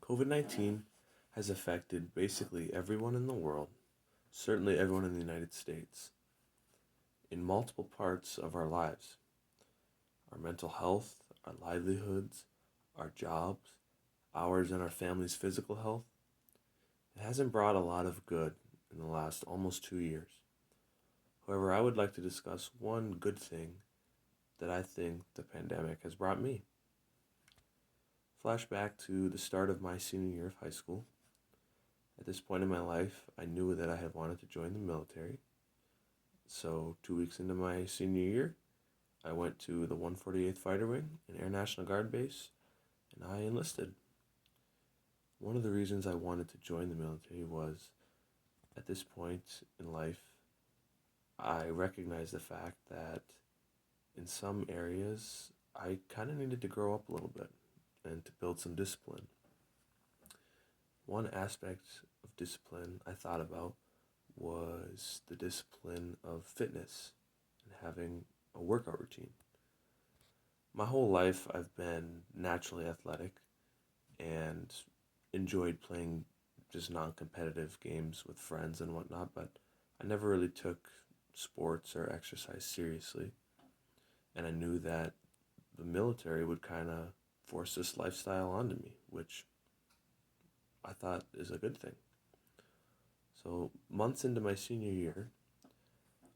COVID 19 has affected basically everyone in the world, certainly everyone in the United States, in multiple parts of our lives: our mental health, our livelihoods, our jobs, ours and our family's physical health. It hasn't brought a lot of good in the last almost 2 years. However, I would like to discuss one good thing that I think the pandemic has brought me. Flashback to the start of my senior year of high school. At this point in my life, I knew that I had wanted to join the military. So, 2 weeks into my senior year, I went to the 148th Fighter Wing, an Air National Guard base, and I enlisted. One of the reasons I wanted to join the military was at this point in life, I recognized the fact that in some areas, I kind of needed to grow up a little bit and to build some discipline. One aspect of discipline I thought about was the discipline of fitness and having a workout routine. My whole life, I've been naturally athletic and enjoyed playing just non competitive games with friends and whatnot, but I never really took sports or exercise seriously. And I knew that the military would kind of force this lifestyle onto me, which I thought is a good thing. So, months into my senior year,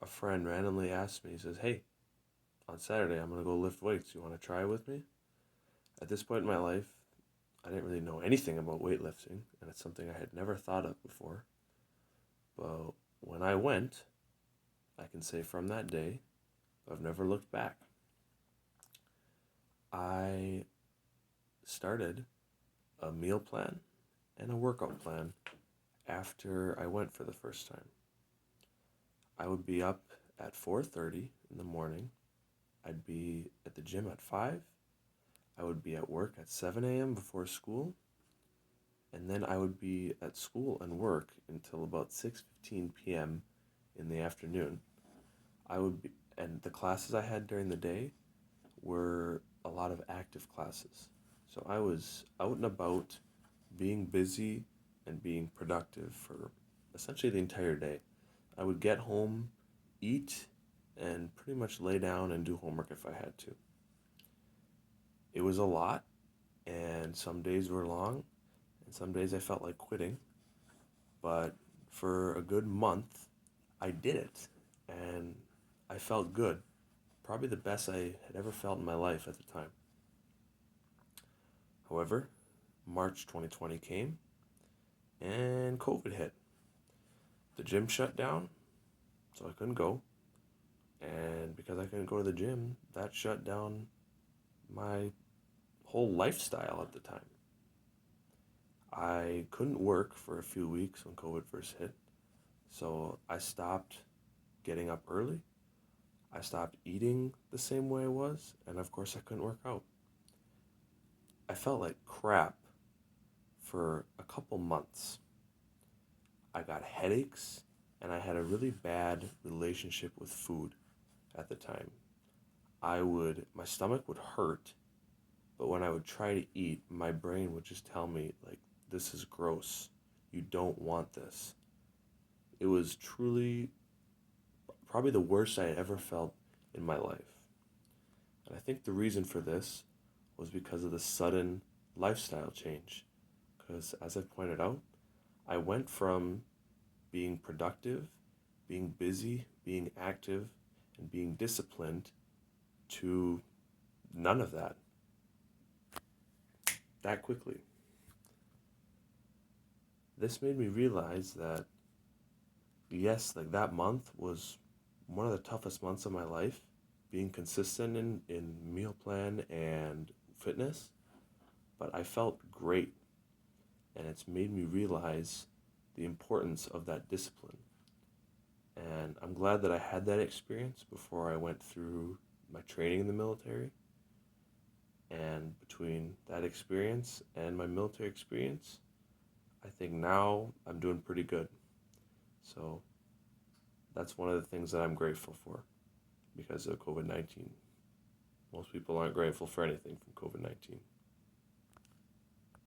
a friend randomly asked me, he says, "Hey, on Saturday I'm going to go lift weights. You want to try with me?" At this point in my life, I didn't really know anything about weightlifting, and it's something I had never thought of before. But when I went, I can say from that day, I've never looked back. I started a meal plan and a workout plan after I went for the first time. I would be up at 4:30 in the morning. I'd be at the gym at 5. I would be at work at 7 a.m. before school, and then I would be at school and work until about 6:15 p.m. in the afternoon. I would be and the classes I had during the day were a lot of active classes. So I was out and about being busy and being productive for essentially the entire day. I would get home, eat, and pretty much lay down and do homework if I had to. It was a lot, and some days were long, and some days I felt like quitting, but for a good month, I did it, and I felt good. Probably the best I had ever felt in my life at the time. However, March 2020 came, and COVID hit. The gym shut down, so I couldn't go. And because I couldn't go to the gym, that shut down my whole lifestyle at the time. I couldn't work for a few weeks when COVID first hit, so I stopped getting up early. I stopped eating the same way I was, and of course, I couldn't work out. I felt like crap for a couple months. I got headaches, and I had a really bad relationship with food at the time. My stomach would hurt, but when I would try to eat, my brain would just tell me, like, this is gross. You don't want this. It was truly probably the worst I had ever felt in my life. And I think the reason for this was because of the sudden lifestyle change. Because as I've pointed out, I went from being productive, being busy, being active, and being disciplined to none of that quickly. This made me realize that, yes, like that month was one of the toughest months of my life, being consistent in meal plan and fitness, but I felt great, and it's made me realize the importance of that discipline. And I'm glad that I had that experience before I went through my training in the military. And between that experience and my military experience, I think now I'm doing pretty good. So that's one of the things that I'm grateful for because of COVID 19. Most people aren't grateful for anything from COVID 19.